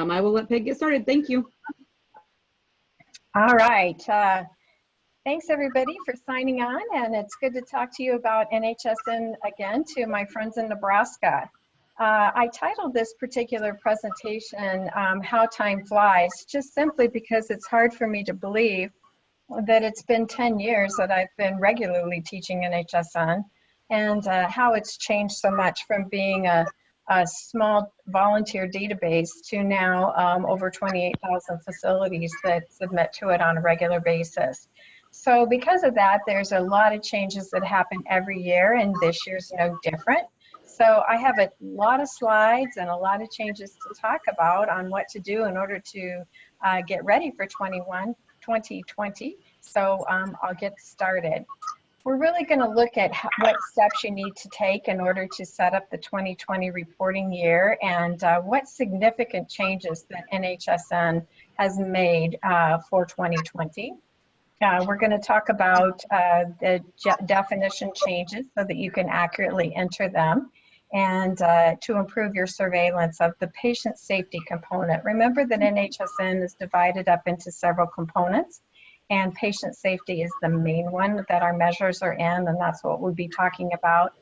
I will let Peg get started. Thank you. All right. Thanks everybody for signing on, and it's good to talk to you about NHSN again to my friends in Nebraska. I titled this particular presentation, How Time Flies, just simply because it's hard for me to believe that it's been 10 years that I've been regularly teaching NHSN, and how it's changed so much from being a small volunteer database to now over 28,000 facilities that submit to it on a regular basis. So because of that, there's a lot of changes that happen every year, and this year's no different. So I have a lot of slides and a lot of changes to talk about on what to do in order to get ready for 2020. So I'll get started. We're really going to look at what steps you need to take in order to set up the 2020 reporting year, and what significant changes that NHSN has made for 2020. We're going to talk about the definition changes so that you can accurately enter them, and to improve your surveillance of the patient safety component. Remember that NHSN is divided up into several components, and patient safety is the main one that our measures are in, and that's what we'll be talking about.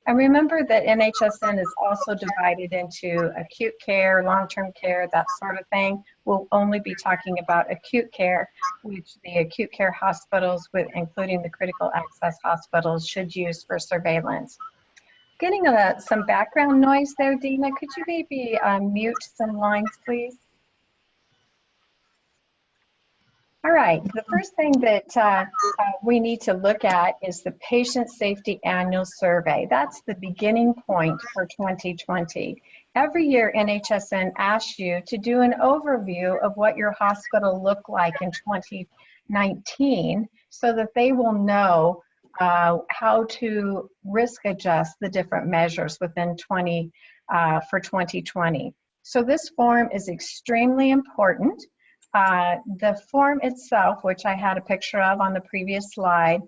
And remember that NHSN is also divided into acute care, long-term care, that sort of thing. We'll only be talking about acute care, which the acute care hospitals, including the critical access hospitals, should use for surveillance. Getting some background noise there, Dina. Could you maybe mute some lines, please? All right, the first thing that we need to look at is the Patient Safety Annual Survey. That's the beginning point for 2020. Every year, NHSN asks you to do an overview of what your hospital looked like in 2019 so that they will know how to risk adjust the different measures within for 2020. So this form is extremely important. The form itself, which I had a picture of on the previous slide,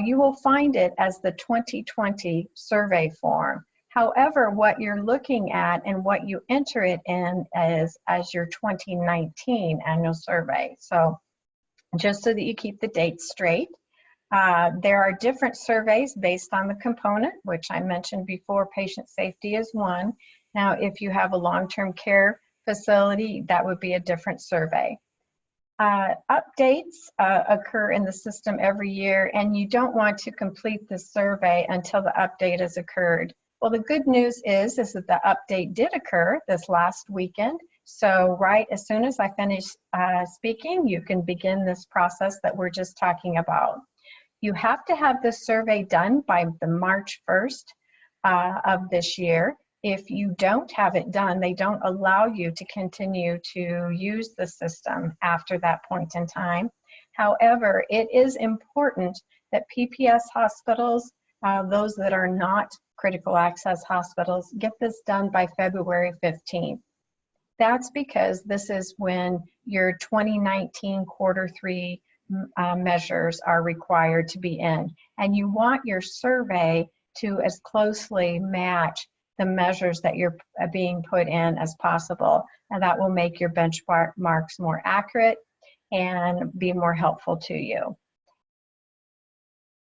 you will find it as the 2020 survey form. However, what you're looking at and what you enter it in is as your 2019 annual survey. So just so that you keep the dates straight. There are different surveys based on the component, which I mentioned before. Patient safety is one. Now, if you have a long-term care facility, that would be a different survey. Updates occur in the system every year, and you don't want to complete the survey until the update has occurred. Well, the good news is that the update did occur this last weekend. So right as soon as I finish speaking, you can begin this process that we're just talking about. You have to have this survey done by the March 1st of this year. If you don't have it done, they don't allow you to continue to use the system after that point in time. However, it is important that PPS hospitals, those that are not critical access hospitals, get this done by February 15th. That's because this is when your 2019 Q3 measures are required to be in. And you want your survey to as closely match the measures that you're being put in as possible. And that will make your benchmarks more accurate and be more helpful to you.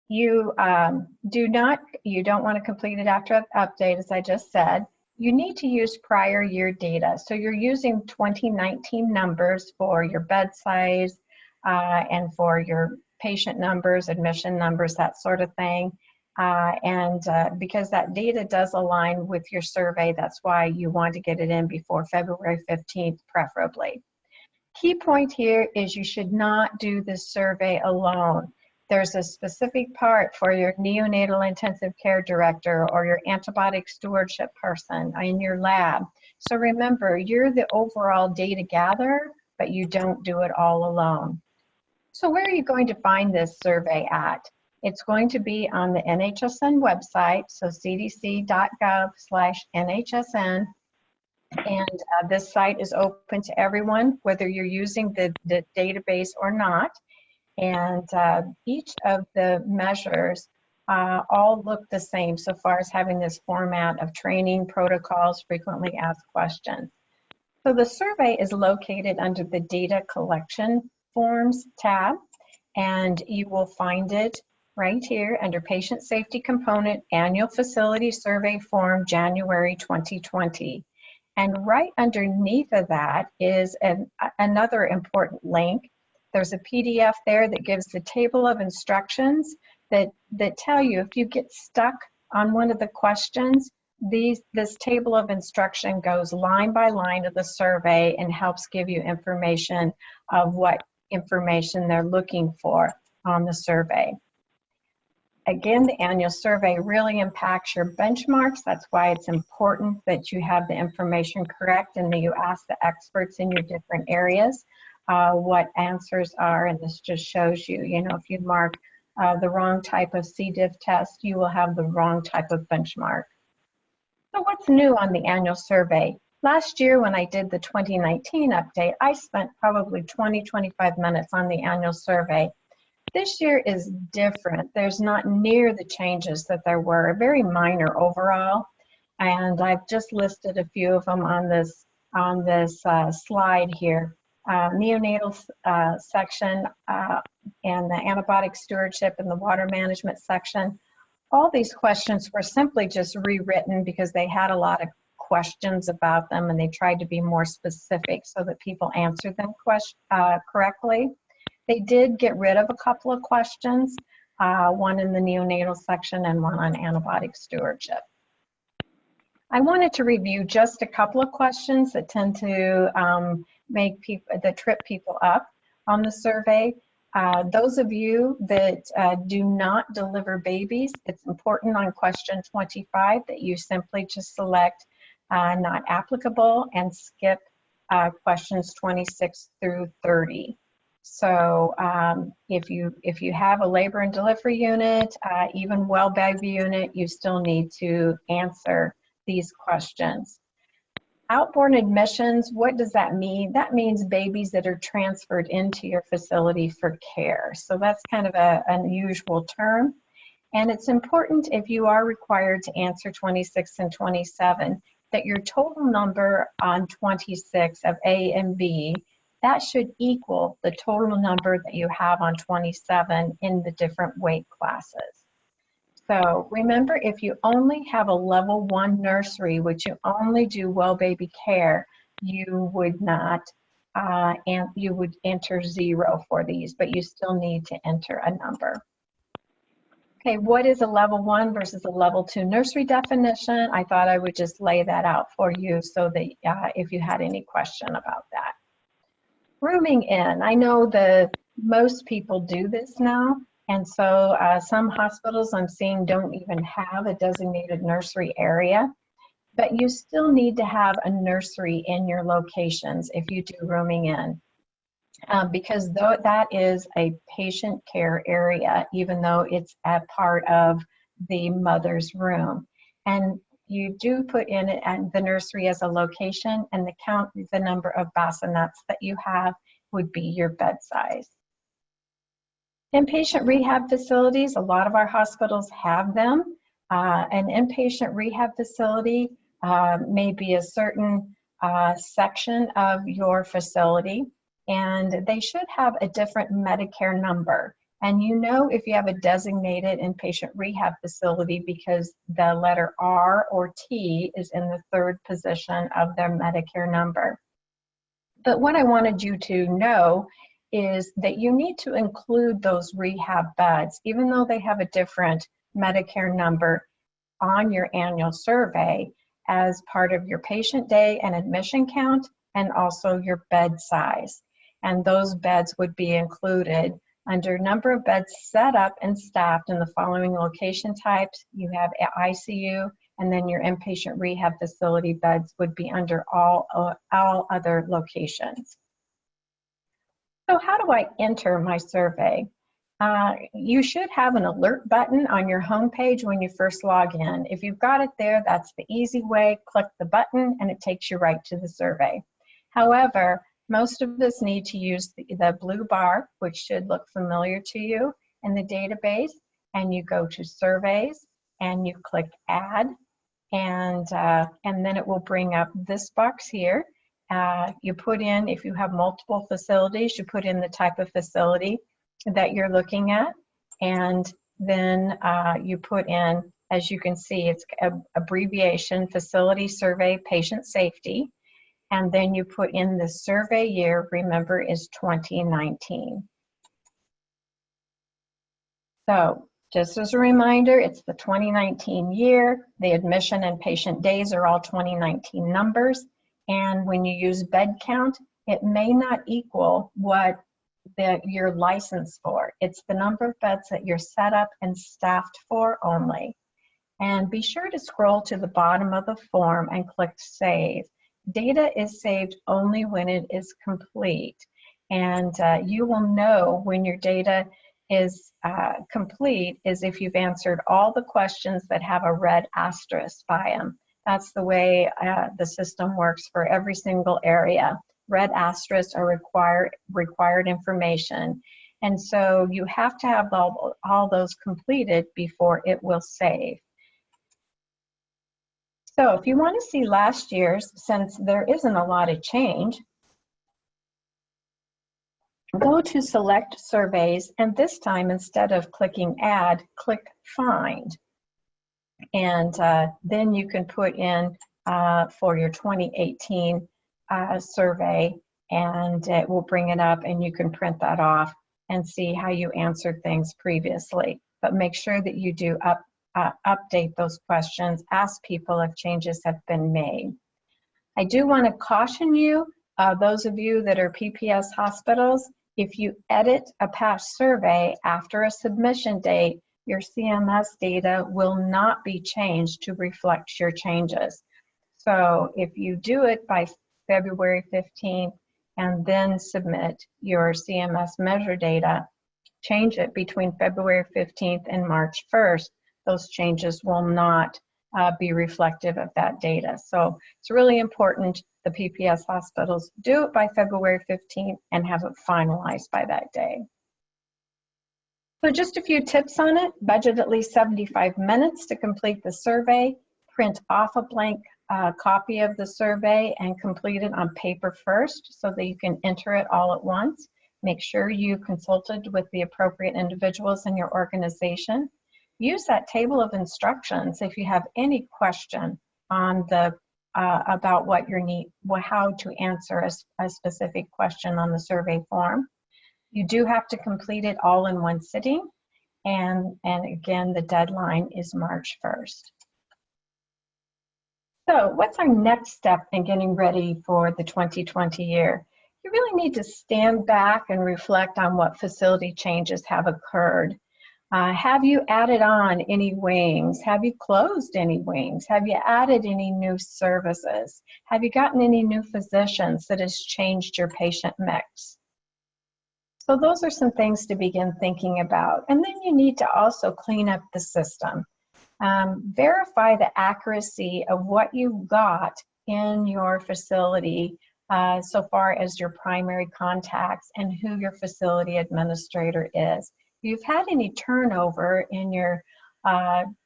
You don't want to complete it after update, as I just said. You need to use prior year data. So you're using 2019 numbers for your bed size and for your patient numbers, admission numbers, that sort of thing. Because that data does align with your survey, that's why you want to get it in before February 15th, preferably. Key point here is you should not do this survey alone. There's a specific part for your neonatal intensive care director or your antibiotic stewardship person in your lab. So remember, you're the overall data gatherer, but you don't do it all alone. So where are you going to find this survey at? It's going to be on the NHSN website, so cdc.gov/NHSN. And this site is open to everyone, whether you're using the database or not. And each of the measures all look the same so far as having this format of training, protocols, frequently asked questions. So the survey is located under the Data Collection Forms tab, and you will find it right here under Patient Safety Component Annual Facility Survey Form January 2020. And right underneath of that is another important link. There's a PDF there that gives the table of instructions that tell you if you get stuck on one of the questions, this table of instruction goes line by line of the survey and helps give you information of what information they're looking for on the survey. Again, the annual survey really impacts your benchmarks. That's why it's important that you have the information correct and that you ask the experts in your different areas what answers are. And this just shows you, if you mark the wrong type of C. diff test, you will have the wrong type of benchmark. So what's new on the annual survey? Last year when I did the 2019 update, I spent probably 20-25 minutes on the annual survey. This year is different. There's not near the changes that there were, very minor overall. And I've just listed a few of them on this slide here. Neonatal section and the antibiotic stewardship and the water management section. All these questions were simply just rewritten because they had a lot of questions about them and they tried to be more specific so that people answered them correctly. They did get rid of a couple of questions, one in the neonatal section and one on antibiotic stewardship. I wanted to review just a couple of questions that tend to trip people up on the survey. Those of you that do not deliver babies, it's important on question 25 that you simply just select not applicable and skip questions 26 through 30. So if you have a labor and delivery unit, even well baby unit, you still need to answer these questions. Outborn admissions, what does that mean? That means babies that are transferred into your facility for care. So that's kind of an unusual term. And it's important if you are required to answer 26 and 27, that your total number on 26 of A and B, that should equal the total number that you have on 27 in the different weight classes. So remember, if you only have a level 1 nursery, which you only do well baby care, you would not, and you would enter 0 for these, but you still need to enter a number. Okay, what is a level 1 versus a level 2 nursery definition? I thought I would just lay that out for you so that if you had any question about that. Rooming in, I know that most people do this now, and so some hospitals I'm seeing don't even have a designated nursery area, but you still need to have a nursery in your locations if you do rooming in, because that is a patient care area, even though it's a part of the mother's room. And you do put in it and the nursery as a location, and the number of bassinets that you have would be your bed size. Inpatient rehab facilities, a lot of our hospitals have them. An inpatient rehab facility may be a certain section of your facility, and they should have a different Medicare number. And you know if you have a designated inpatient rehab facility because the letter R or T is in the 3rd position of their Medicare number. But what I wanted you to know is that you need to include those rehab beds, even though they have a different Medicare number on your annual survey, as part of your patient day and admission count, and also your bed size. And those beds would be included under number of beds set up and staffed in the following location types. You have ICU, and then your inpatient rehab facility beds would be under all other locations. So how do I enter my survey? You should have an alert button on your homepage when you first log in. If you've got it there, that's the easy way. Click the button and it takes you right to the survey. However, most of us need to use the blue bar, which should look familiar to you in the database, and you go to surveys and you click add, and then it will bring up this box here. You put in, if you have multiple facilities, you put in the type of facility that you're looking at, and then you put in, as you can see, it's abbreviation, facility survey, patient safety, and then you put in the survey year, remember, is 2019. So just as a reminder, it's the 2019 year. The admission and patient days are all 2019 numbers. And when you use bed count, it may not equal what you're licensed for. It's the number of beds that you're set up and staffed for only. And be sure to scroll to the bottom of the form and click Save. Data is saved only when it is complete. And you will know when your data is complete is if you've answered all the questions that have a red asterisk by them. That's the way the system works for every single area. Red asterisks are required information. And so you have to have all those completed before it will save. So if you want to see last year's, since there isn't a lot of change, go to Select Surveys, and this time instead of clicking Add, click Find. And then you can put in for your 2018 survey, and it will bring it up, and you can print that off and see how you answered things previously. But make sure that you do update those questions, ask people if changes have been made. I do want to caution you, those of you that are PPS hospitals, if you edit a past survey after a submission date, your CMS data will not be changed to reflect your changes. So if you do it by February 15th and then submit your CMS measure data, change it between February 15th and March 1st, those changes will not be reflective of that data. So it's really important the PPS hospitals do it by February 15th and have it finalized by that day. So just a few tips on it. Budget at least 75 minutes to complete the survey. Print off a blank copy of the survey and complete it on paper first so that you can enter it all at once. Make sure you consulted with the appropriate individuals in your organization. Use that table of instructions if you have any question on the about what you need, how to answer a specific question on the survey form. You do have to complete it all in one sitting, and again, the deadline is March 1st. So what's our next step in getting ready for the 2020 year? You really need to stand back and reflect on what facility changes have occurred. Have you added on any wings? Have you closed any wings? Have you added any new services? Have you gotten any new physicians that has changed your patient mix? So those are some things to begin thinking about. And then you need to also clean up the system. Verify the accuracy of what you got in your facility so far as your primary contacts and who your facility administrator is. If you've had any turnover in your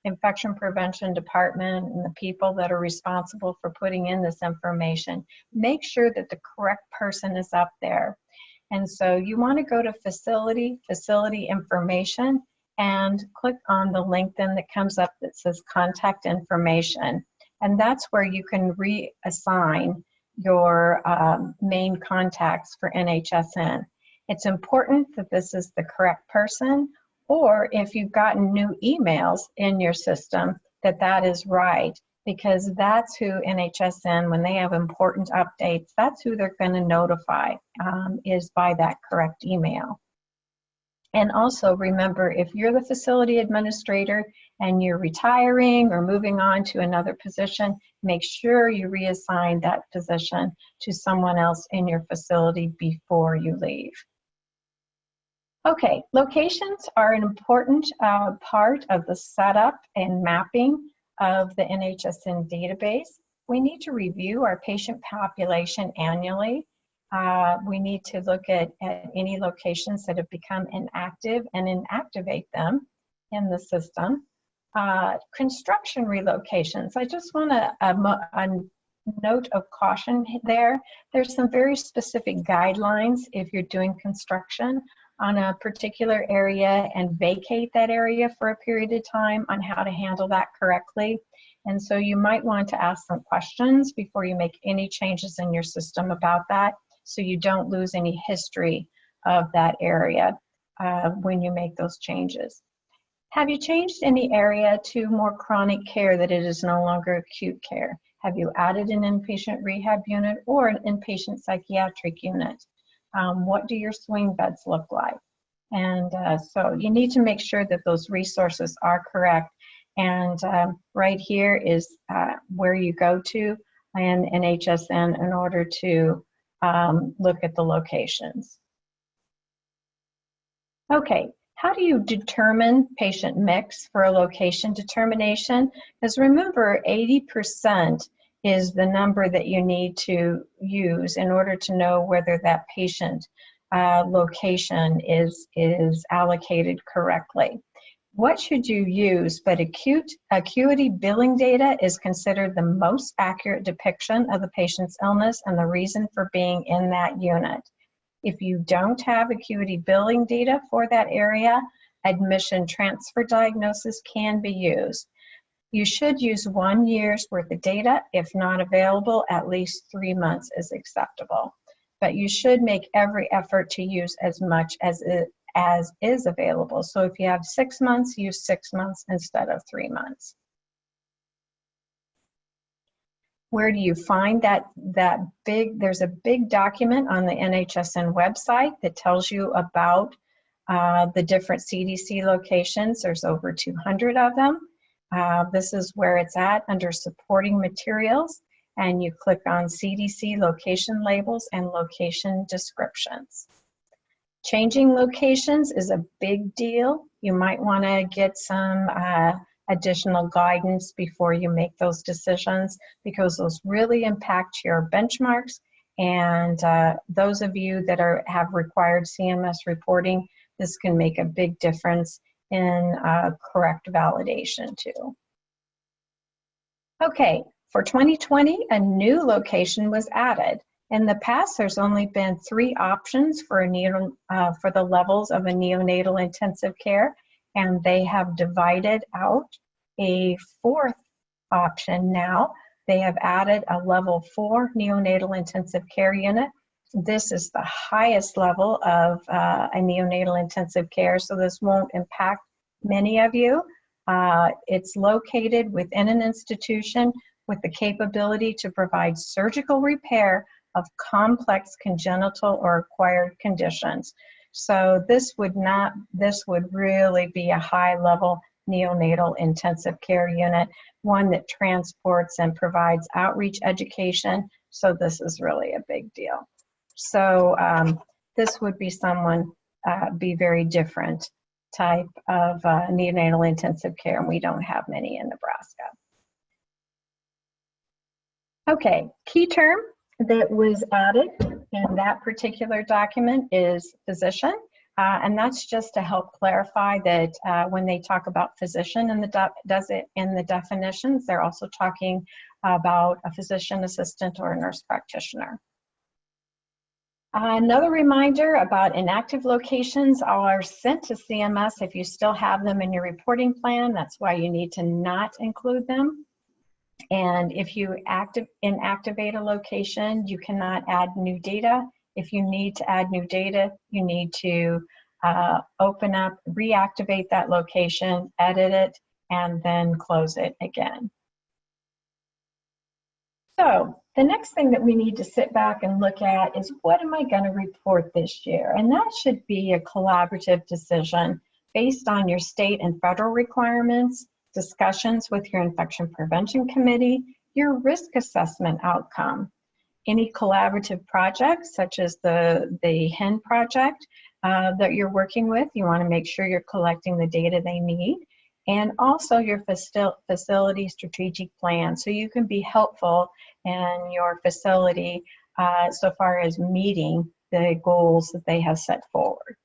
infection prevention department and the people that are responsible for putting in this information, make sure that the correct person is up there. And so you want to go to facility information, and click on the link then that comes up that says contact information. And that's where you can reassign your main contacts for NHSN. It's important that this is the correct person, or if you've gotten new emails in your system, that is right, because that's who NHSN, when they have important updates, that's who they're going to notify, is by that correct email. And also remember, if you're the facility administrator and you're retiring or moving on to another position, make sure you reassign that position to someone else in your facility before you leave. Okay, locations are an important part of the setup and mapping of the NHSN database. We need to review our patient population annually. We need to look at any locations that have become inactive and inactivate them in the system. Construction relocations. I just want to note of caution there. There's some very specific guidelines if you're doing construction on a particular area and vacate that area for a period of time on how to handle that correctly. And so you might want to ask some questions before you make any changes in your system about that, so you don't lose any history of that area when you make those changes. Have you changed any area to more chronic care that it is no longer acute care? Have you added an inpatient rehab unit or an inpatient psychiatric unit? What do your swing beds look like? And so you need to make sure that those resources are correct. And right here is where you go to in NHSN in order to look at the locations. Okay, how do you determine patient mix for a location determination? Because remember, 80% is the number that you need to use in order to know whether that patient location is allocated correctly. What should you use? But acuity billing data is considered the most accurate depiction of the patient's illness and the reason for being in that unit. If you don't have acuity billing data for that area, admission transfer diagnosis can be used. You should use 1 year's worth of data. If not available, at least 3 months is acceptable. But you should make every effort to use as much as is available. So if you have 6 months, use 6 months instead of 3 months. Where do you find there's a big document on the NHSN website that tells you about the different CDC locations. There's over 200 of them. This is where it's at under supporting materials, and you click on CDC location labels and location descriptions. Changing locations is a big deal. You might want to get some additional guidance before you make those decisions, because those really impact your benchmarks. And those of you that have required CMS reporting, this can make a big difference in correct validation too. Okay, for 2020, a new location was added. In the past, there's only been 3 options for the levels of a neonatal intensive care, and they have divided out a 4th option now. They have added a level 4 neonatal intensive care unit. This is the highest level of a neonatal intensive care, so this won't impact many of you. It's located within an institution with the capability to provide surgical repair of complex congenital or acquired conditions. So this would really be a high-level neonatal intensive care unit, one that transports and provides outreach education. So this is really a big deal. So this would be be very different type of neonatal intensive care, and we don't have many in Nebraska. Okay, key term that was added in that particular document is physician, and that's just to help clarify that when they talk about physician in the definitions, they're also talking about a physician assistant or a nurse practitioner. Another reminder about inactive locations are sent to CMS if you still have them in your reporting plan. That's why you need to not include them. And if you inactivate a location, you cannot add new data. If you need to add new data, you need to open up, reactivate that location, edit it, and then close it again. So the next thing that we need to sit back and look at is, what am I going to report this year? And that should be a collaborative decision based on your state and federal requirements, discussions with your infection prevention committee, your risk assessment outcome. Any collaborative projects, such as the HEN project that you're working with, you want to make sure you're collecting the data they need, and also your facility strategic plan, so you can be helpful in your facility so far as meeting the goals that they have set forward.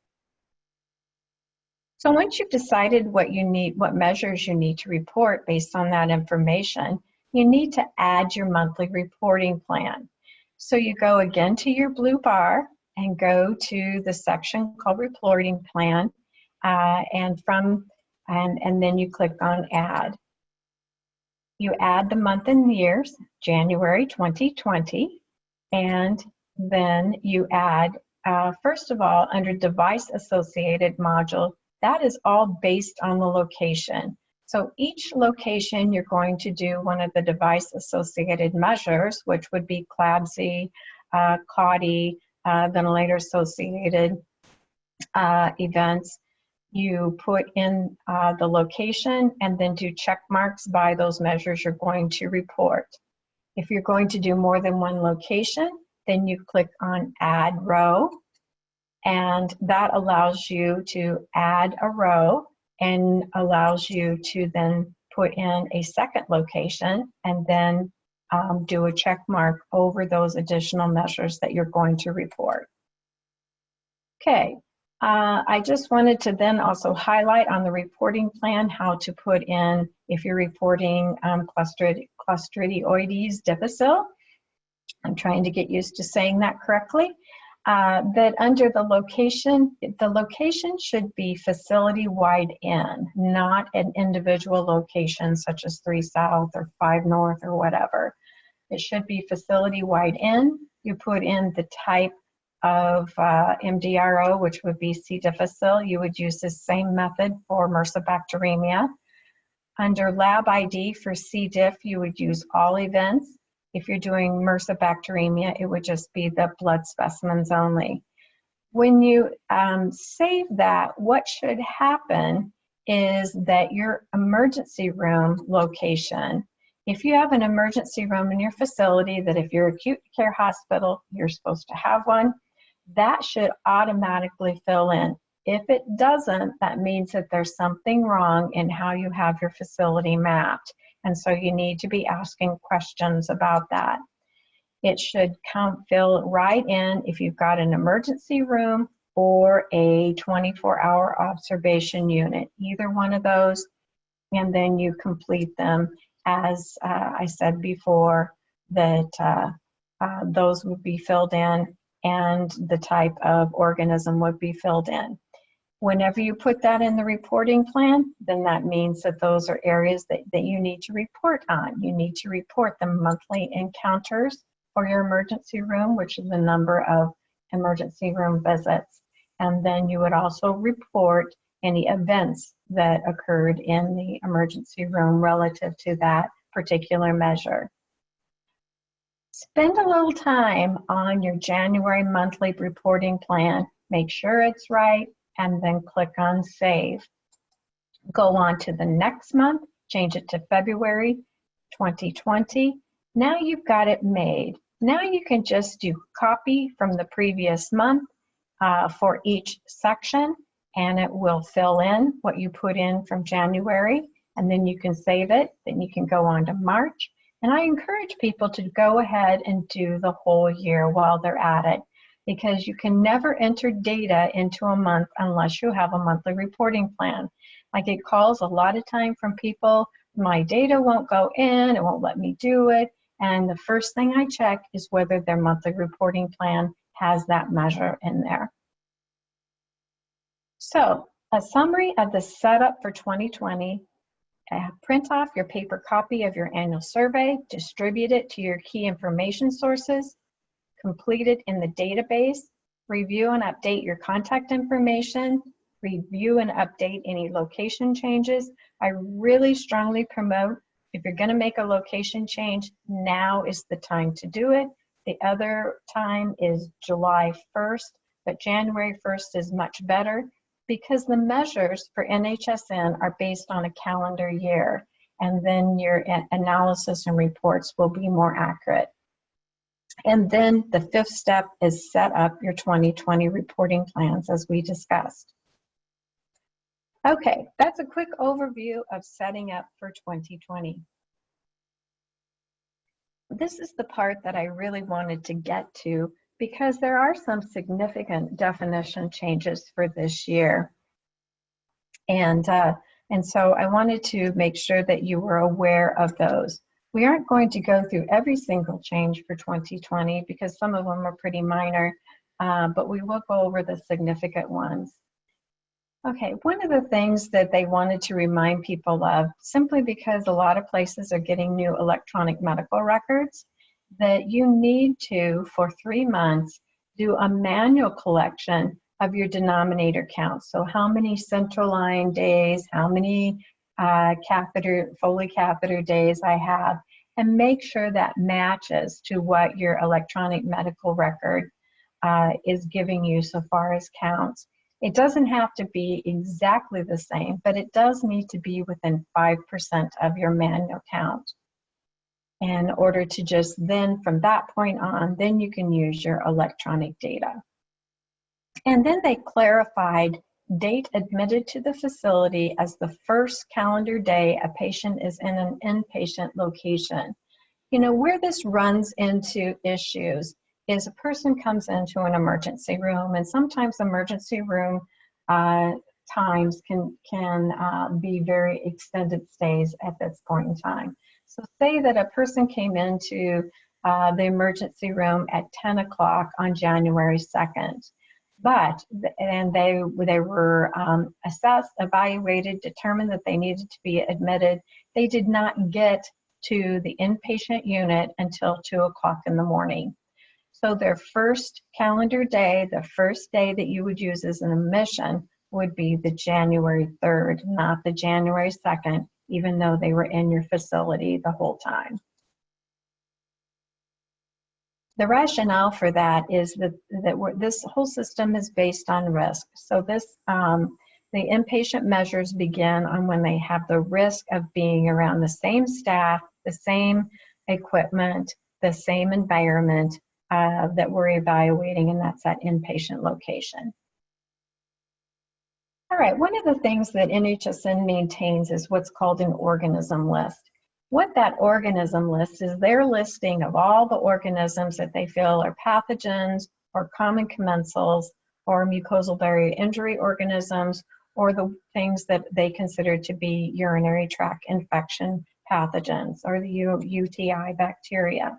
So once you've decided what you need, what measures you need to report based on that information, you need to add your monthly reporting plan. So you go again to your blue bar and go to the section called Reporting Plan, and then you click on Add. You add the month and years, January 2020, and then you add, first of all, under Device Associated Module, that is all based on the location. So each location, you're going to do one of the device associated measures, which would be CLABSI, CAUTI, ventilator associated events. You put in the location and then do check marks by those measures you're going to report. If you're going to do more than one location, then you click on Add Row, and that allows you to add a row and allows you to then put in a second location and then do a check mark over those additional measures that you're going to report. Okay, I just wanted to then also highlight on the reporting plan how to put in, if you're reporting Clostridioides difficile, I'm trying to get used to saying that correctly, that under the location should be facility-wide in, not an individual location such as 3 South or 5 North or whatever. It should be facility-wide in. You put in the type of MDRO, which would be C. difficile. You would use the same method for MRSA bacteremia. Under lab ID for C. diff, you would use all events. If you're doing MRSA bacteremia, it would just be the blood specimens only. When you save that, what should happen is that your emergency room location, if you have an emergency room in your facility, that if you're acute care hospital, you're supposed to have one, that should automatically fill in. If it doesn't, that means that there's something wrong in how you have your facility mapped. And so you need to be asking questions about that. It should fill right in if you've got an emergency room or a 24-hour observation unit, either one of those, and then you complete them as I said before, that those would be filled in and the type of organism would be filled in. Whenever you put that in the reporting plan, then that means that those are areas that you need to report on. You need to report the monthly encounters for your emergency room, which is the number of emergency room visits. And then you would also report any events that occurred in the emergency room relative to that particular measure. Spend a little time on your January monthly reporting plan. Make sure it's right, and then click on Save. Go on to the next month, change it to February 2020. Now you've got it made. Now you can just do copy from the previous month for each section, and it will fill in what you put in from January, and then you can save it. Then you can go on to March. And I encourage people to go ahead and do the whole year while they're at it, because you can never enter data into a month unless you have a monthly reporting plan. I get calls a lot of time from people, my data won't go in, it won't let me do it. And the first thing I check is whether their monthly reporting plan has that measure in there. So, a summary of the setup for 2020. Print off your paper copy of your annual survey, distribute it to your key information sources, complete it in the database, review and update your contact information, review and update any location changes. I really strongly promote, if you're going to make a location change, now is the time to do it. The other time is July 1st, but January 1st is much better, because the measures for NHSN are based on a calendar year, and then your analysis and reports will be more accurate. And then the 5th step is set up your 2020 reporting plans, as we discussed. Okay, that's a quick overview of setting up for 2020. This is the part that I really wanted to get to, because there are some significant definition changes for this year. And so I wanted to make sure that you were aware of those. We aren't going to go through every single change for 2020 because some of them are pretty minor, but we will go over the significant ones. Okay, one of the things that they wanted to remind people of, simply because a lot of places are getting new electronic medical records, that you need to, for 3 months, do a manual collection of your denominator count. So how many central line days, how many Foley catheter days I have, and make sure that matches to what your electronic medical record is giving you so far as counts. It doesn't have to be exactly the same, but it does need to be within 5% of your manual count. In order to just then, from that point on, then you can use your electronic data. And then they clarified date admitted to the facility as the first calendar day a patient is in an inpatient location. You know, where this runs into issues is a person comes into an emergency room, and sometimes emergency room times can be very extended stays at this point in time. So say that a person came into the emergency room at 10 o'clock on January 2nd. And they were assessed, evaluated, determined that they needed to be admitted. They did not get to the inpatient unit until 2 o'clock in the morning. So their first calendar day, the first day that you would use as an admission, would be the January 3rd, not the January 2nd, even though they were in your facility the whole time. The rationale for that is that this whole system is based on risk. So the inpatient measures begin on when they have the risk of being around the same staff, the same equipment, the same environment that we're evaluating, and that's that inpatient location. All right, one of the things that NHSN maintains is what's called an organism list. What that organism list is their listing of all the organisms that they feel are pathogens or common commensals or mucosal barrier injury organisms, or the things that they consider to be urinary tract infection pathogens or the UTI bacteria.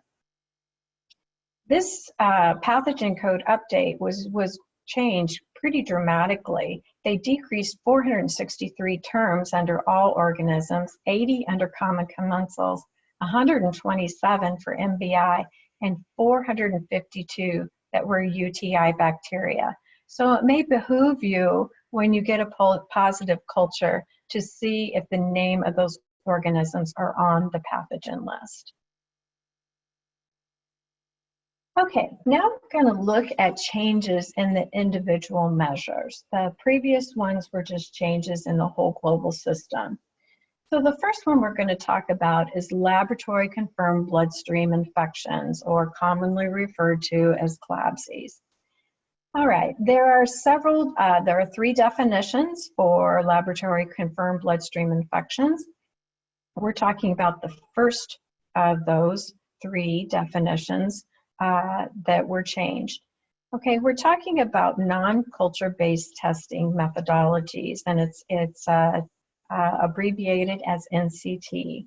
This pathogen code update was changed pretty dramatically. They decreased 463 terms under all organisms, 80 under common commensals, 127 for MBI, and 452 that were UTI bacteria. So it may behoove you when you get a positive culture to see if the name of those organisms are on the pathogen list. Okay, now we're going to look at changes in the individual measures. The previous ones were just changes in the whole global system. So the first one we're going to talk about is laboratory confirmed bloodstream infections, or commonly referred to as CLABSIs. All right, there are 3 definitions for laboratory confirmed bloodstream infections. We're talking about the first of those 3 definitions that were changed. Okay, we're talking about non-culture-based testing methodologies, and it's abbreviated as NCT.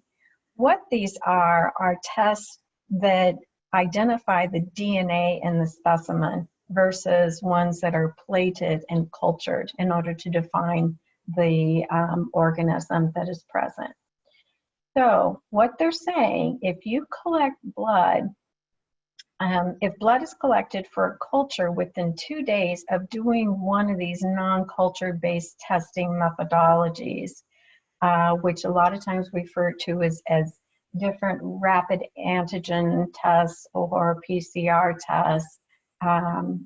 What these are tests that identify the DNA in the specimen versus ones that are plated and cultured in order to define the organism that is present. So what they're saying, if you collect blood, if blood is collected for a culture within 2 days of doing one of these non-culture based testing methodologies, which a lot of times we refer to as different rapid antigen tests or PCR tests,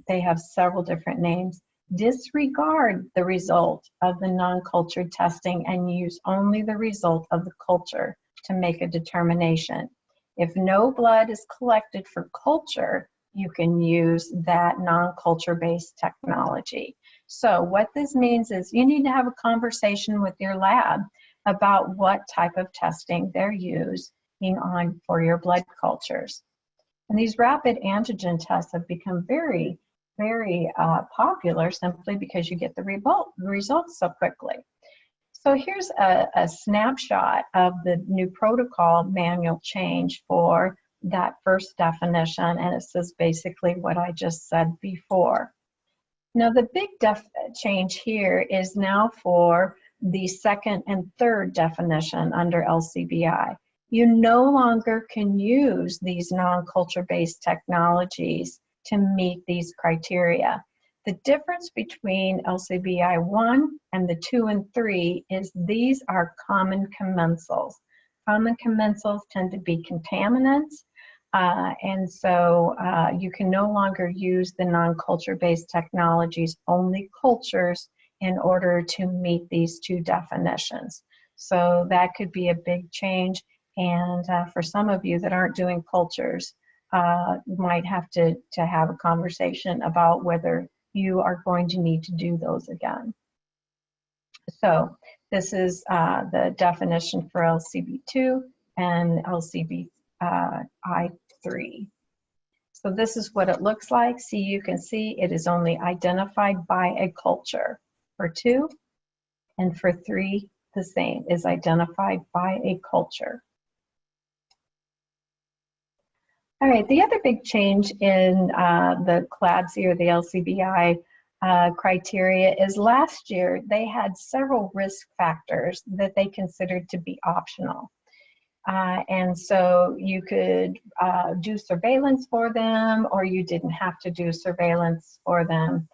they have several different names. Disregard the result of the non-cultured testing and use only the result of the culture to make a determination. If no blood is collected for culture, you can use that non-culture based technology. So what this means is you need to have a conversation with your lab about what type of testing they're using on for your blood cultures. And these rapid antigen tests have become very, very popular simply because you get the results so quickly. So here's a snapshot of the new protocol manual change for that first definition, and it says basically what I just said before. Now the big change here is now for the second and third definition under LCBI. You no longer can use these non-culture-based technologies to meet these criteria. The difference between LCBI 1 and the 2 and 3 is these are common commensals. Common commensals tend to be contaminants, and so you can no longer use the non-culture-based technologies, only cultures, in order to meet these two definitions. So that could be a big change, and for some of you that aren't doing cultures, you might have to have a conversation about whether you are going to need to do those again. So this is the definition for LCB2 and LCBI3. So this is what it looks like. See, you can see it is only identified by a culture for 2, and for 3, the same, is identified by a culture. All right, the other big change in the CLABSI or the LCBI criteria is last year they had several risk factors that they considered to be optional. And so you could do surveillance for them, or you didn't have to do surveillance for them.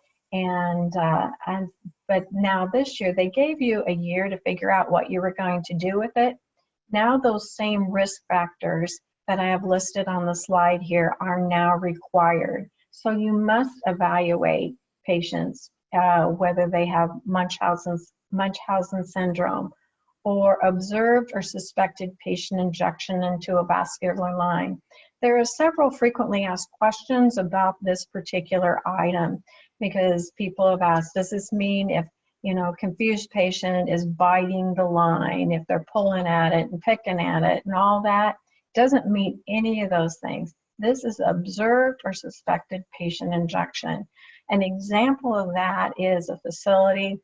But now this year they gave you a year to figure out what you were going to do with it. Now those same risk factors that I have listed on the slide here are now required. So you must evaluate patients whether they have Munchausen syndrome, or observed or suspected patient injection into a vascular line. There are several frequently asked questions about this particular item, because people have asked, does this mean if, you know, confused patient is biting the line, if they're pulling at it and picking at it and all that? Doesn't mean any of those things. This is observed or suspected patient injection. An example of that is a facility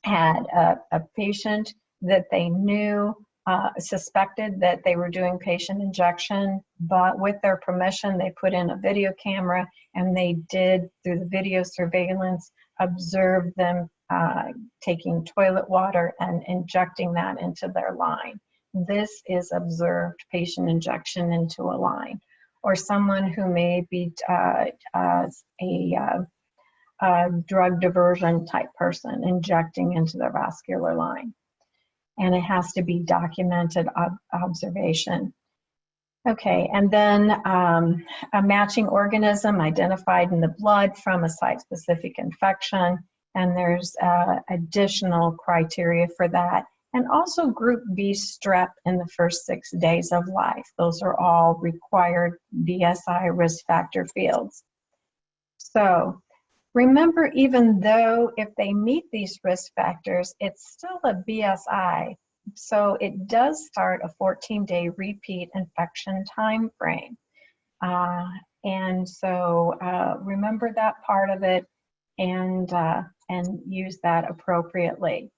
had a patient that they knew suspected that they were doing patient injection, but with their permission, they put in a video camera, and they did, through the video surveillance, observe them taking toilet water and injecting that into their line. This is observed patient injection into a line. Or someone who may be a drug diversion type person injecting into their vascular line. And it has to be documented observation. Okay, and then a matching organism identified in the blood from a site-specific infection, and there's additional criteria for that. And also group B strep in the first 6 days of life. Those are all required BSI risk factor fields. So remember, even though if they meet these risk factors, it's still a BSI. So it does start a 14-day repeat infection time frame. And so remember that part of it, and use that appropriately.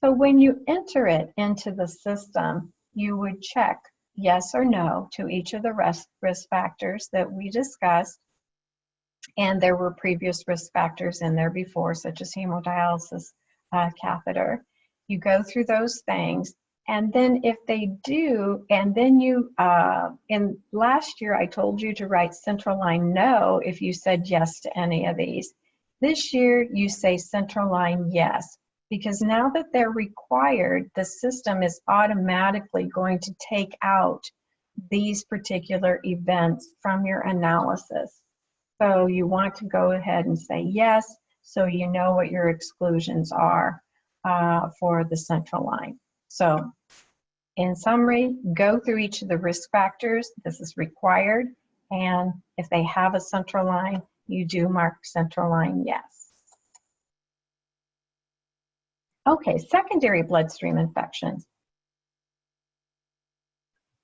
So when you enter it into the system, you would check yes or no to each of the risk factors that we discussed. And there were previous risk factors in there before, such as hemodialysis catheter. You go through those things, and then if they do, and then you, in last year I told you to write central line no if you said yes to any of these. This year you say central line yes, because now that they're required, the system is automatically going to take out these particular events from your analysis. So you want to go ahead and say yes, so you know what your exclusions are for the central line. So in summary, go through each of the risk factors. This is required. And if they have a central line, you do mark central line yes. Okay, secondary bloodstream infections.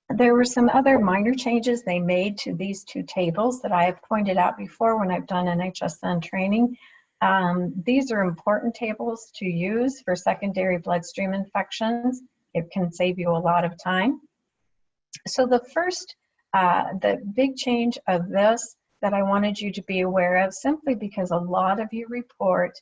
There were some other minor changes they made to these two tables that I have pointed out before when I've done NHSN training. These are important tables to use for secondary bloodstream infections. It can save you a lot of time. So the first, the big change of this that I wanted you to be aware of, simply because a lot of you report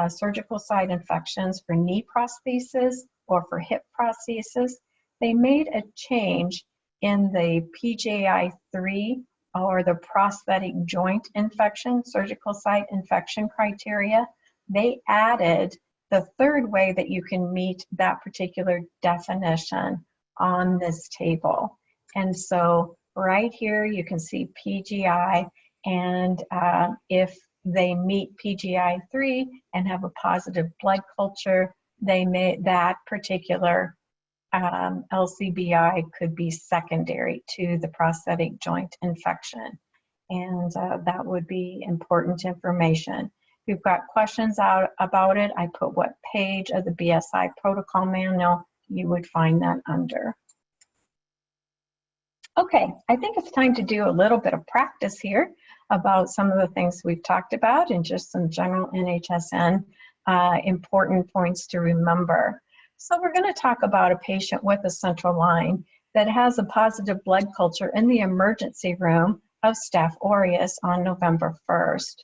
surgical site infections for knee prosthesis or for hip prosthesis, they made a change in the PJI-3 or the prosthetic joint infection, surgical site infection criteria. They added the third way that you can meet that particular definition on this table. And so right here you can see PGI, and if they meet PGI-3 and have a positive blood culture, they may, that particular LCBI could be secondary to the prosthetic joint infection. And that would be important information. If you've got questions about it, I put what page of the BSI protocol manual you would find that under. Okay, I think it's time to do a little bit of practice here about some of the things we've talked about and just some general NHSN important points to remember. So we're going to talk about a patient with a central line that has a positive blood culture in the emergency room of Staph aureus on November 1st.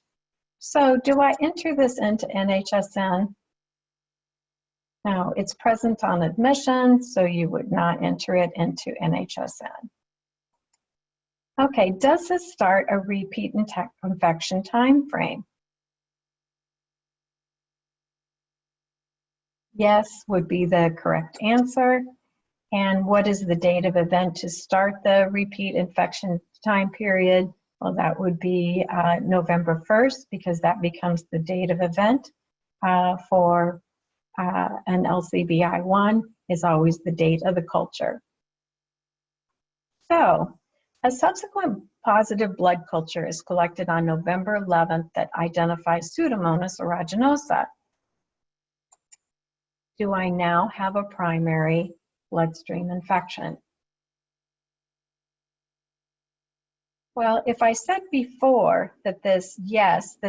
So do I enter this into NHSN? No, it's present on admission, so you would not enter it into NHSN. Okay, does this start a repeat infection time frame? Yes would be the correct answer. And what is the date of event to start the repeat infection time period? Well, that would be November 1st, because that becomes the date of event for an LCBI1 is always the date of the culture. So a subsequent positive blood culture is collected on November 11th that identifies Pseudomonas aeruginosa. Do I now have a primary bloodstream infection? Well, if I said before that this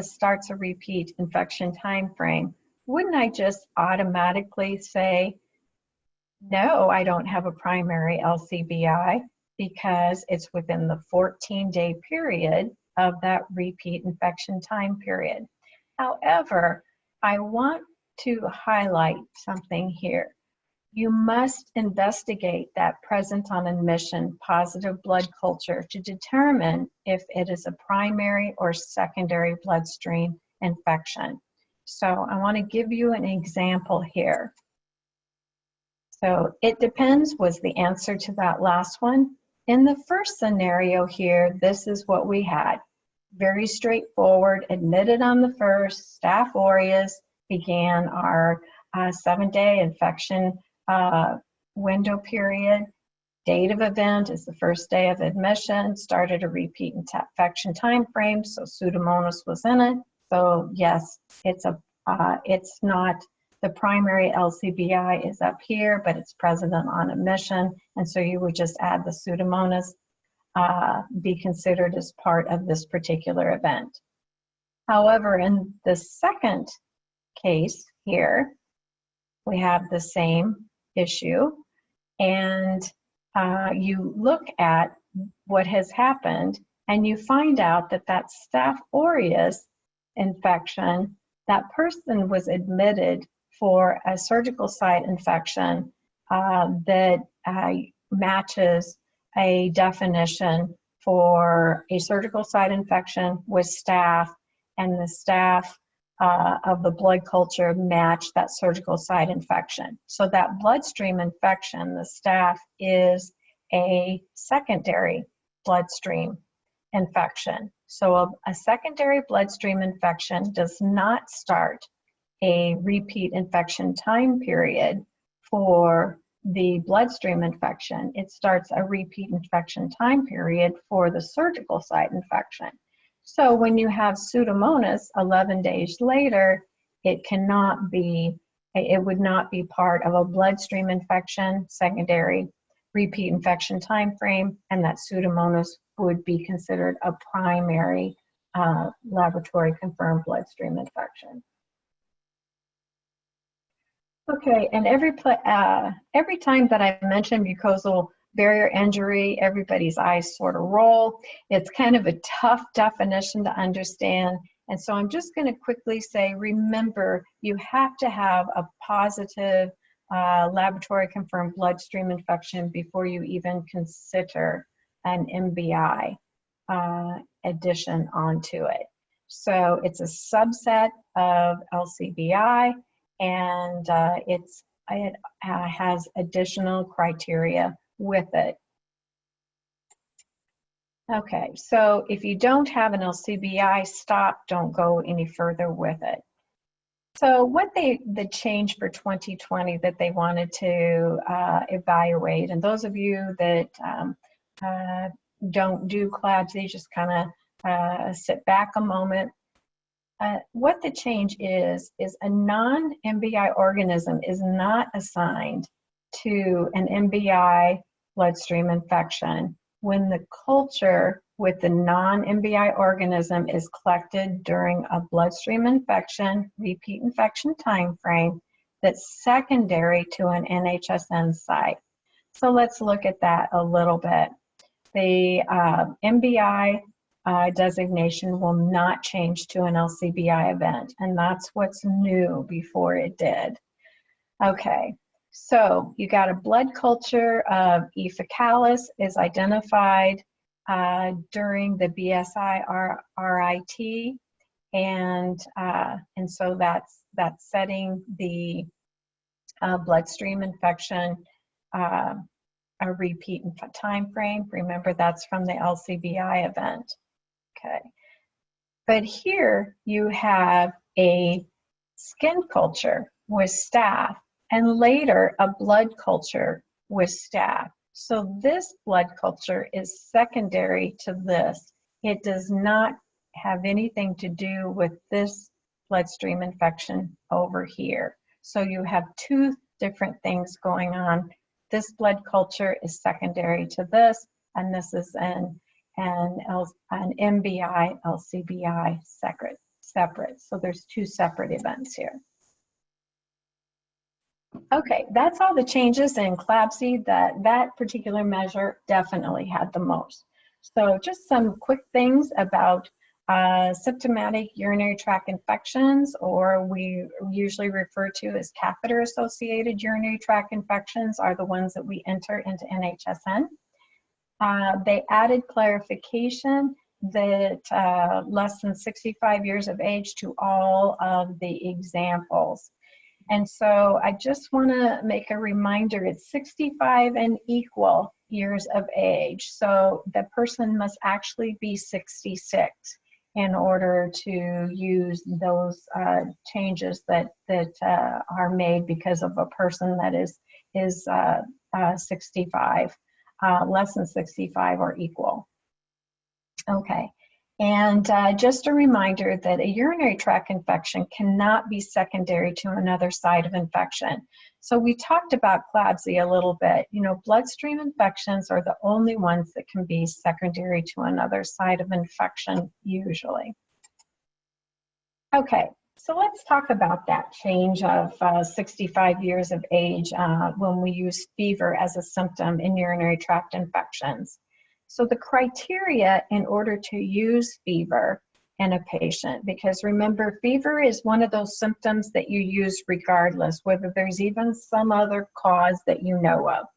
starts a repeat infection time frame, wouldn't I just automatically say, no, I don't have a primary LCBI because it's within the 14-day period of that repeat infection time period. However, I want to highlight something here. You must investigate that present on admission positive blood culture to determine if it is a primary or secondary bloodstream infection. So I want to give you an example here. So it depends was the answer to that last one. In the first scenario here, this is what we had. Very straightforward, admitted on the 1st, Staph aureus, began our 7-day infection window period. Date of event is the 1st day of admission, started a repeat infection time frame, so Pseudomonas was in it. So yes, it's not the primary LCBI is up here, but it's present on admission, and so you would just add the Pseudomonas, be considered as part of this particular event. However, in the second case here, we have the same issue, and you look at what has happened, and you find out that that Staph aureus infection, that person was admitted for a surgical site infection that matches a definition for a surgical site infection with staph, and the staph of the blood culture matched that surgical site infection. So that bloodstream infection, the staph, is a secondary bloodstream infection. So a secondary bloodstream infection does not start a repeat infection time period for the bloodstream infection. It starts a repeat infection time period for the surgical site infection. So when you have Pseudomonas 11 days later, it would not be part of a bloodstream infection, secondary repeat infection time frame, and that Pseudomonas would be considered a primary laboratory confirmed bloodstream infection. Okay, and every time that I mention mucosal barrier injury, everybody's eyes sort of roll. It's kind of a tough definition to understand. And so I'm just going to quickly say, remember, you have to have a positive laboratory confirmed bloodstream infection before you even consider an MBI addition onto it. So it's a subset of LCBI, and it has additional criteria with it. Okay, so if you don't have an LCBI, stop, don't go any further with it. So what the change for 2020 that they wanted to evaluate, and those of you that don't do CLABSI, just kind of sit back a moment. What the change is a non-MBI organism is not assigned to an MBI bloodstream infection when the culture with the non-MBI organism is collected during a bloodstream infection, repeat infection time frame that's secondary to an NHSN site. So let's look at that a little bit. The MBI designation will not change to an LCBI event, and that's what's new before it did. Okay, so you got a blood culture of E. faecalis is identified during the BSI-RIT, and so that's setting the bloodstream infection a repeat time frame. Remember, that's from the LCBI event. Okay, but here you have a skin culture with staph, and later a blood culture with staph. So this blood culture is secondary to this. It does not have anything to do with this bloodstream infection over here. So you have two different things going on. This blood culture is secondary to this, and this is an MBI, LCBI separate. So there's two separate events here. Okay, that's all the changes in CLABSI. That particular measure definitely had the most. So just some quick things about symptomatic urinary tract infections, or we usually refer to as catheter-associated urinary tract infections, are the ones that we enter into NHSN. They added clarification that less than 65 years of age to all of the examples. And so I just want to make a reminder, it's 65 and equal years of age. So the person must actually be 66 in order to use those changes that are made because of a person that is 65, less than 65 or equal. Okay. And just a reminder that a urinary tract infection cannot be secondary to another site of infection. So we talked about CLABSI a little bit. You know, bloodstream infections are the only ones that can be secondary to another site of infection usually. Okay, so let's talk about that change of 65 years of age when we use fever as a symptom in urinary tract infections. So the criteria in order to use fever in a patient, because remember, fever is one of those symptoms that you use regardless, whether there's even some other cause that you know of.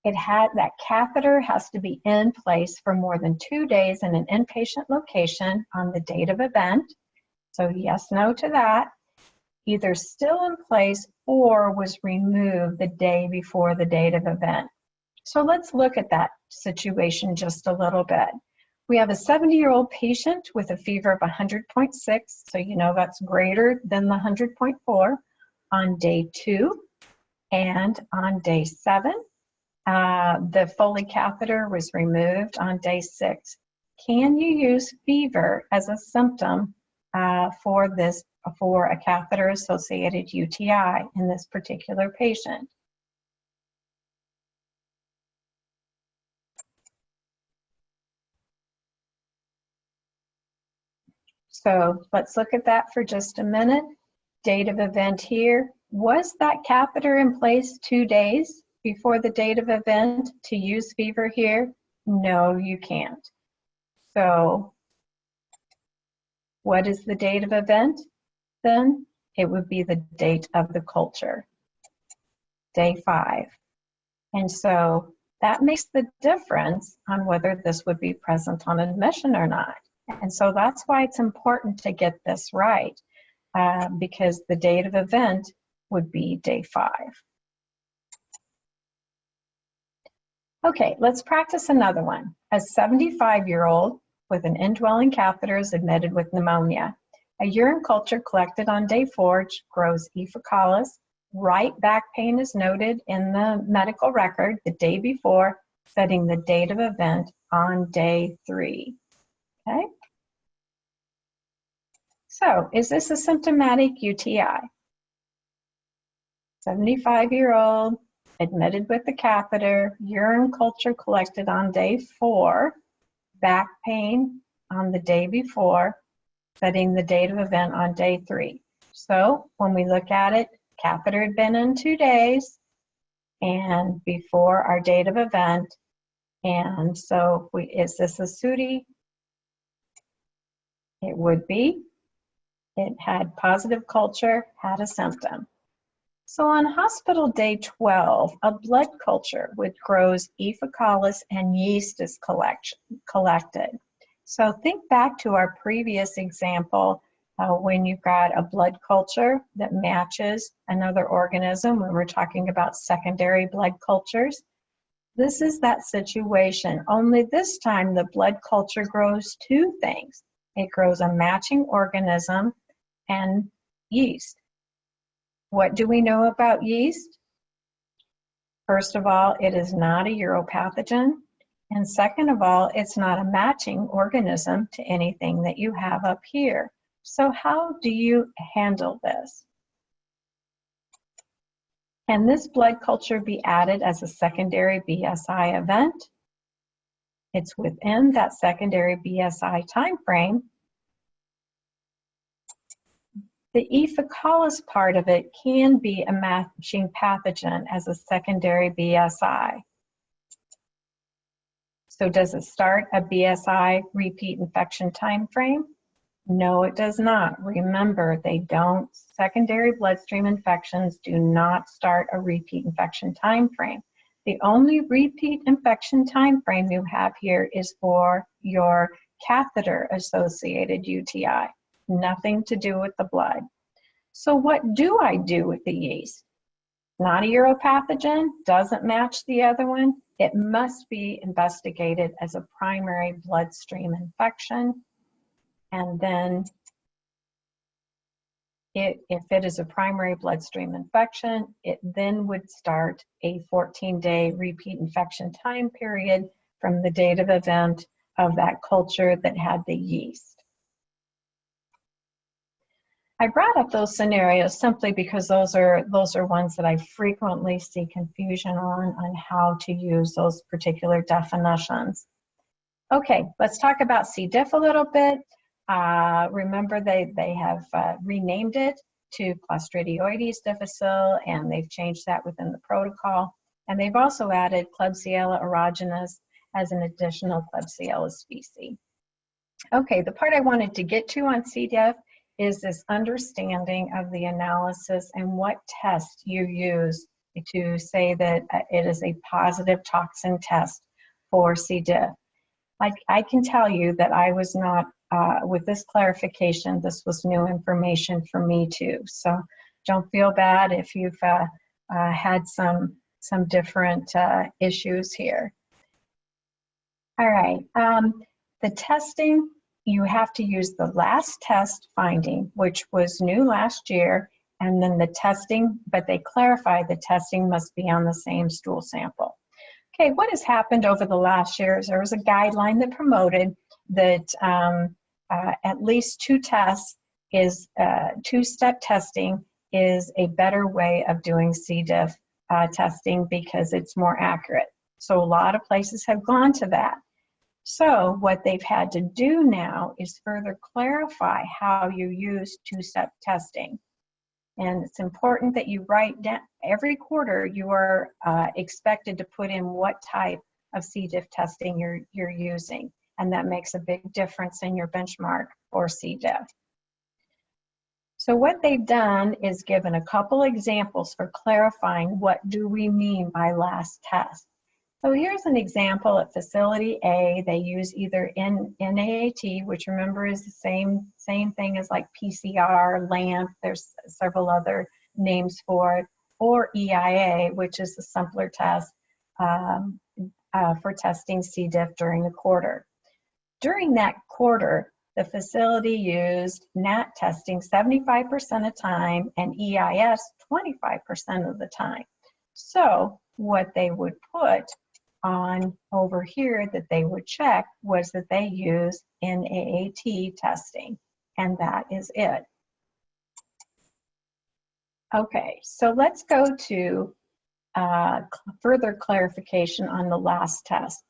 That catheter has to be in place for more than 2 days in an inpatient location on the date of event. So yes, no to that. Either still in place or was removed the day before the date of event. So let's look at that situation just a little bit. We have a 70-year-old patient with a fever of 100.6, so you know that's greater than the 100.4 on day 2 and on day 7. The Foley catheter was removed on day 6. Can you use fever as a symptom for a catheter-associated UTI in this particular patient? So let's look at that for just a minute. Date of event here. Was that catheter in place 2 days before the date of event to use fever here? No, you can't. So what is the date of event then? It would be the date of the culture, day 5. And so that makes the difference on whether this would be present on admission or not. And so that's why it's important to get this right, because the date of event would be day 5. Okay, let's practice another one. A 75-year-old with an indwelling catheter is admitted with pneumonia. A urine culture collected on day 4 grows Equivocal. Right back pain is noted in the medical record the day before, setting the date of event on day 3. Okay? So, is this a symptomatic UTI? 75-year-old, admitted with the catheter, urine culture collected on day 4, back pain on the day before, setting the date of event on day 3. So, when we look at it, catheter had been in 2 days and before our date of event. And so is this a SUDI? It would be. It had positive culture, had a symptom. So on hospital day 12, a blood culture which grows Equivocal and yeast is collected. So think back to our previous example when you've got a blood culture that matches another organism, when we're talking about secondary blood cultures. This is that situation, only this time the blood culture grows 2 things. It grows a matching organism and yeast. What do we know about yeast? First of all, it is not a uropathogen. And second of all, it's not a matching organism to anything that you have up here. So how do you handle this? Can this blood culture be added as a secondary BSI event? It's within that secondary BSI time frame. The Equivocal part of it can be a matching pathogen as a secondary BSI. So does it start a BSI repeat infection time frame? No, it does not. Remember, they don't. Secondary bloodstream infections do not start a repeat infection time frame. The only repeat infection time frame you have here is for your catheter-associated UTI. Nothing to do with the blood. So what do I do with the yeast? Not a uropathogen, doesn't match the other one. It must be investigated as a primary bloodstream infection. And then if it is a primary bloodstream infection, it then would start a 14-day repeat infection time period from the date of event of that culture that had the yeast. I brought up those scenarios simply because those are ones that I frequently see confusion on how to use those particular definitions. Okay, let's talk about C. diff a little bit. Remember they have renamed it to Clostridioides difficile, and they've changed that within the protocol. And they've also added Klebsiella aerogenes as an additional Klebsiella species. Okay, the part I wanted to get to on C. diff is this understanding of the analysis and what test you use to say that it is a positive toxin test for C. diff. I can tell you that I was not, with this clarification, this was new information for me too. So don't feel bad if you've had some different issues here. All right, the testing, you have to use the last test finding, which was new last year, and then the testing, but they clarify the testing must be on the same stool sample. Okay, what has happened over the last years? There was a guideline that promoted that at least 2 tests is, 2-step testing is a better way of doing C. diff testing because it's more accurate. So a lot of places have gone to that. So what they've had to do now is further clarify how you use two-step testing. And it's important that you write down, every quarter you are expected to put in what type of C. diff testing you're using. And that makes a big difference in your benchmark for C. diff. So what they've done is given a couple examples for clarifying what do we mean by last test. So here's an example at facility A. They use either NAAT, which remember is the same thing as like PCR, LAMP, there's several other names for it, or EIA, which is a simpler test for testing C. diff during the quarter. During that quarter, the facility used NAT testing 75% of the time and EIS 25% of the time. So what they would put on over here that they would check was that they use NAAT testing, and that is it. Okay, so let's go to further clarification on the last test.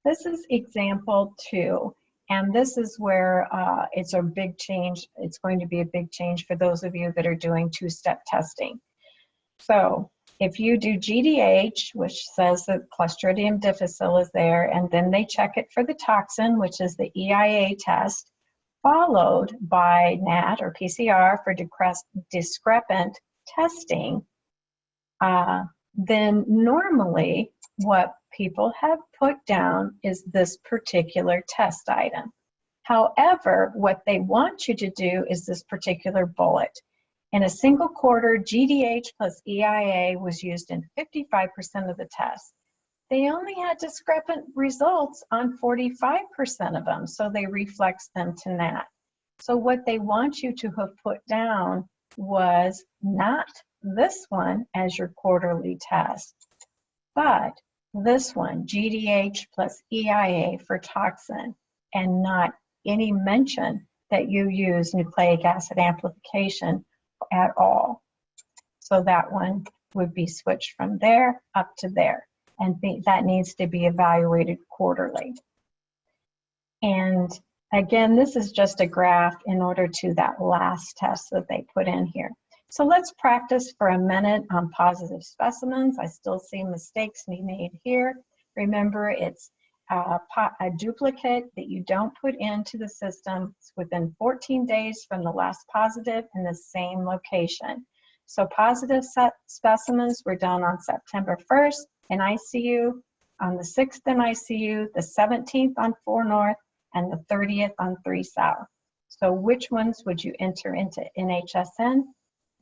This is example 2, and this is where it's a big change. It's going to be a big change for those of you that are doing two-step testing. So if you do GDH, which says that Clostridium difficile is there, and then they check it for the toxin, which is the EIA test, followed by NAT or PCR for discrepant testing, then normally what people have put down is this particular test item. However, what they want you to do is this particular bullet. In a single quarter, GDH plus EIA was used in 55% of the tests. They only had discrepant results on 45% of them, so they reflex them to NAT. So what they want you to have put down was not this one as your quarterly test, but this one, GDH plus EIA for toxin, and not any mention that you use nucleic acid amplification at all. So that one would be switched from there up to there, and that needs to be evaluated quarterly. And again, this is just a graph in order to that last test that they put in here. So let's practice for a minute on positive specimens. I still see mistakes made here. Remember, it's a duplicate that you don't put into the system. It's within 14 days from the last positive in the same location. So positive specimens were done on September 1st in ICU, on the 6th in ICU, the 17th on 4 North, and the 30th on 3 South. So which ones would you enter into NHSN?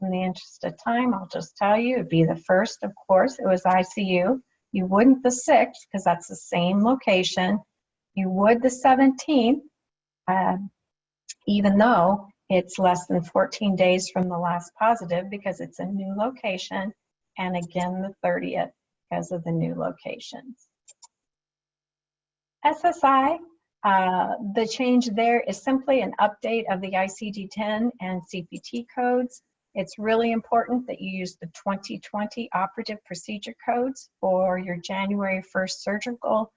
In the interest of time, I'll just tell you, it'd be the 1st, of course, it was ICU. You wouldn't the 6th, because that's the same location. You would the 17th, even though it's less than 14 days from the last positive, because it's a new location, and again the 30th because of the new locations. SSI, the change there is simply an update of the ICD-10 and CPT codes. It's really important that you use the 2020 operative procedure codes for your January 1st surgical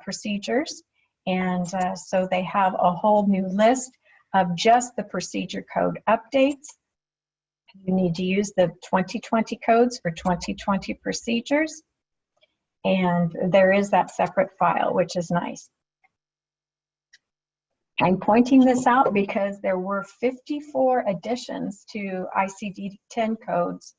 procedures. And so they have a whole new list of just the procedure code updates. You need to use the 2020 codes for 2020 procedures. And there is that separate file, which is nice. I'm pointing this out because there were 54 additions to ICD-10 codes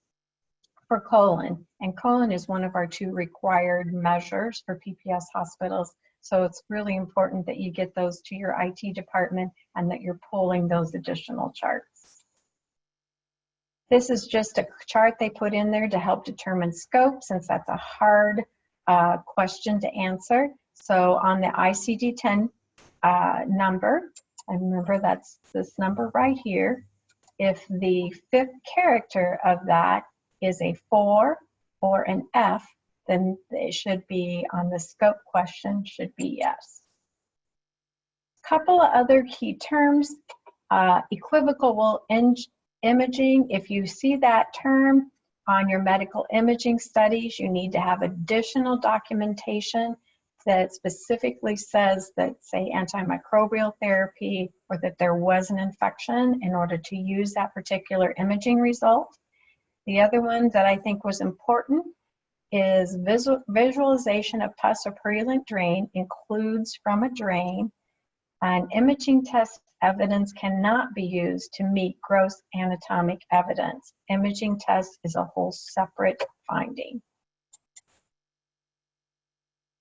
for colon, and colon is one of our 2 required measures for PPS hospitals. So it's really important that you get those to your IT department and that you're pulling those additional charts. This is just a chart they put in there to help determine scope, since that's a hard question to answer. So on the ICD-10 number, and remember that's this number right here, if the 5th character of that is a 4 or an F, then it should be on the scope question, should be yes. Couple of other key terms, equivocal imaging. If you see that term on your medical imaging studies, you need to have additional documentation that specifically says that, say, antimicrobial therapy or that there was an infection in order to use that particular imaging result. The other one that I think was important is visualization of pus or purulent drain includes from a drain. An imaging test evidence cannot be used to meet gross anatomic evidence. Imaging test is a whole separate finding.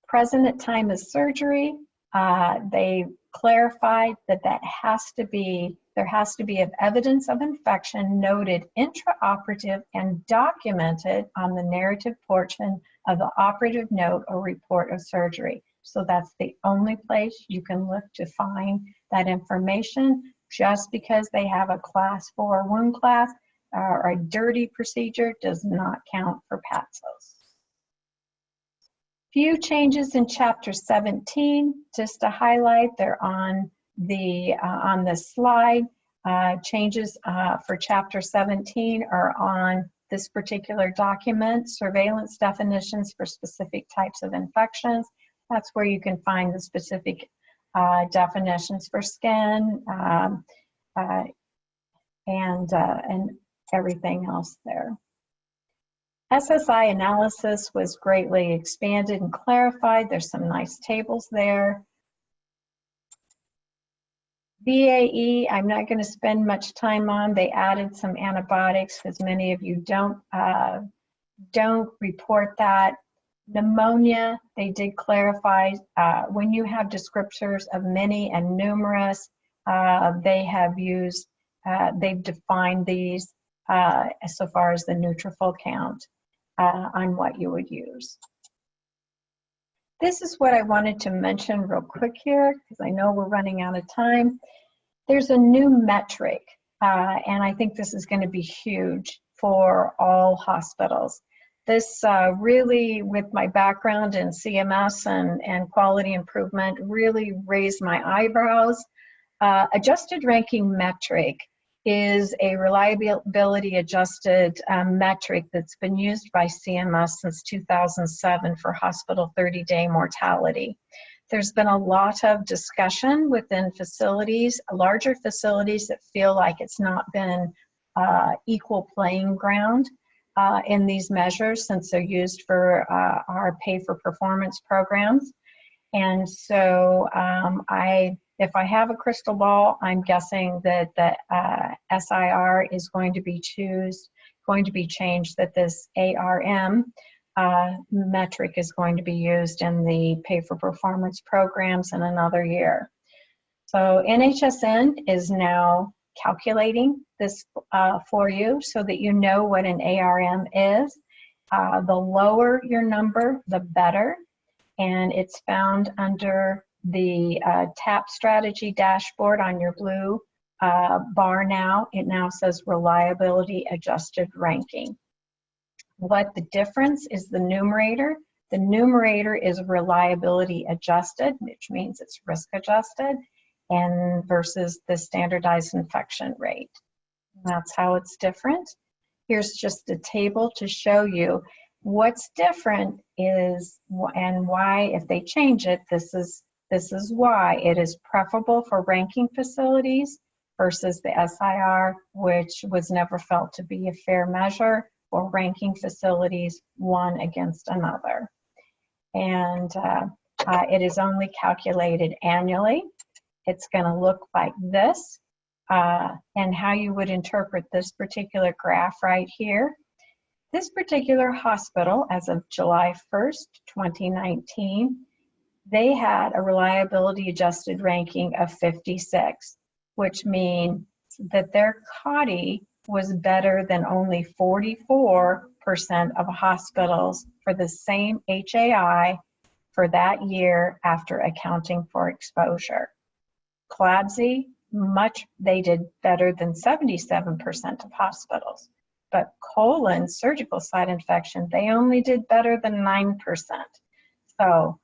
Present at time of surgery, they clarified that there has to be evidence of infection noted intraoperative and documented on the narrative portion of the operative note or report of surgery. So that's the only place you can look to find that information. Just because they have a class 4 wound class or a dirty procedure does not count for PATSOS. Few changes in Chapter 17, just to highlight, they're on the slide. Changes for Chapter 17 are on this particular document, surveillance definitions for specific types of infections. That's where you can find the specific definitions for skin and everything else there. SSI analysis was greatly expanded and clarified. There's some nice tables there. VAE, I'm not going to spend much time on. They added some antibiotics because many of you don't report that. Pneumonia, they did clarify when you have descriptors of many and numerous, they have used, they've defined these so far as the neutrophil count on what you would use. This is what I wanted to mention real quick here because I know we're running out of time. There's a new metric, and I think this is going to be huge for all hospitals. This really, with my background in CMS and quality improvement, really raised my eyebrows. Adjusted ranking metric is a reliability adjusted metric that's been used by CMS since 2007 for hospital 30-day mortality. There's been a lot of discussion within facilities, larger facilities that feel like it's not been equal playing ground in these measures since they're used for our pay-for-performance programs. And so if I have a crystal ball, I'm guessing that the SIR is going to be changed, that this ARM metric is going to be used in the pay-for-performance programs in another year. So NHSN is now calculating this for you so that you know what an ARM is. The lower your number, the better. And it's found under the TAP strategy dashboard on your blue bar now. It now says reliability adjusted ranking. What the difference is the numerator. The numerator is reliability adjusted, which means it's risk adjusted, and versus the standardized infection rate. That's how it's different. Here's just a table to show you what's different is, and why, if they change it, this is why. It is preferable for ranking facilities versus the SIR, which was never felt to be a fair measure, or ranking facilities one against another. And it is only calculated annually. It's going to look like this. And how you would interpret this particular graph right here. This particular hospital, as of July 1st, 2019, they had a reliability adjusted ranking of 56, which means that their CAUTI was better than only 44% of hospitals for the same HAI for that year after accounting for exposure. CLABSI, they did better than 77% of hospitals. But colon surgical site infection, they only did better than 9%. So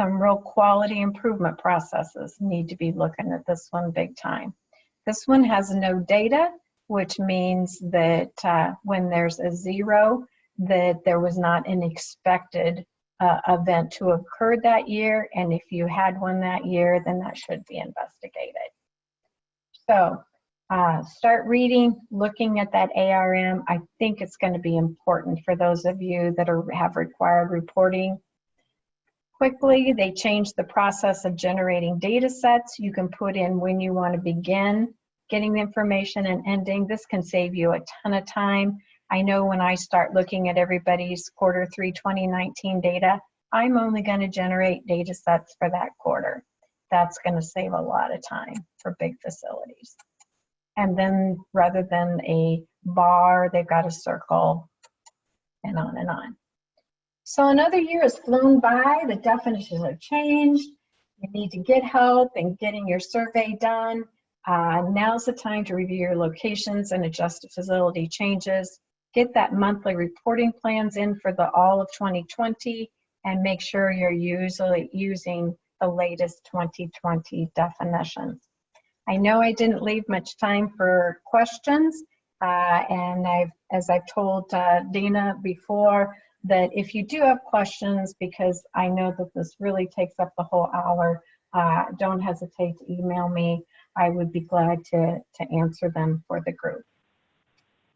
some real quality improvement processes need to be looking at this one big time. This one has no data, which means that when there's a 0, that there was not an expected event to have occurred that year, and if you had one that year, then that should be investigated. So start reading, looking at that ARM. I think it's going to be important for those of you that have required reporting. Quickly, they changed the process of generating data sets. You can put in when you want to begin getting the information and ending. This can save you a ton of time. I know when I start looking at everybody's quarter 3 2019 data, I'm only going to generate data sets for that quarter. That's going to save a lot of time for big facilities. And then rather than a bar, they've got a circle, and on and on. So another year has flown by, the definitions have changed. You need to get help in getting your survey done. Now's the time to review your locations and adjust to facility changes. Get that monthly reporting plans in for all of 2020, and make sure you're usually using the latest 2020 definitions. I know I didn't leave much time for questions, and as I've told Dina before, that if you do have questions, because I know that this really takes up the whole hour, don't hesitate to email me. I would be glad to answer them for the group.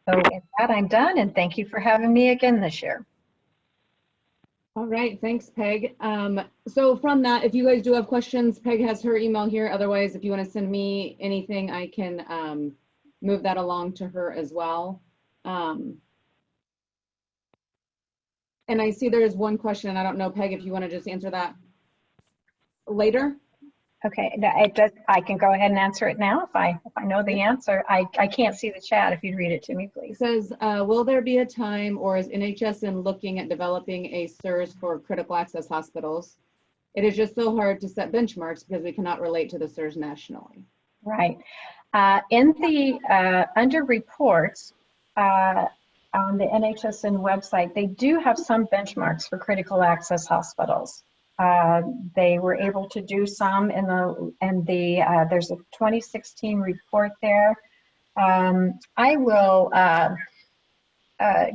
So with that, I'm done, and thank you for having me again this year. All right, thanks, Peg. So from that, if you guys do have questions, Peg has her email here. Otherwise, if you want to send me anything, I can move that along to her as well. And I see there is one question, and I don't know, Peg, if you want to just answer that later. Okay, I can go ahead and answer it now if I know the answer. I can't see the chat. If you'd read it to me, please. It says, will there be a time, or is NHSN looking at developing a SIRS for critical access hospitals? It is just so hard to set benchmarks because we cannot relate to the SIRS nationally. Right. In the under reports on the NHSN website, they do have some benchmarks for critical access hospitals. They were able to do some there's a 2016 report there. I will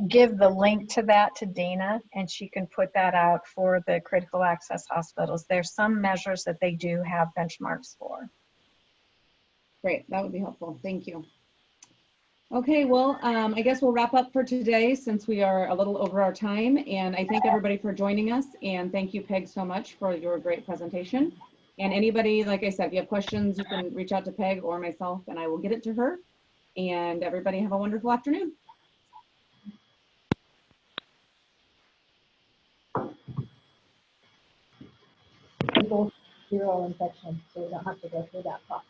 give the link to that to Dana, and she can put that out for the critical access hospitals. There's some measures that they do have benchmarks for. Great, that would be helpful. Thank you. Okay, well, I guess we'll wrap up for today since we are a little over our time. And I thank everybody for joining us. And thank you, Peg, so much for your great presentation. And anybody, like I said, if you have questions, you can reach out to Peg or myself, and I will get it to her. And everybody have a wonderful afternoon. Zero infection, so you don't have to go through that process.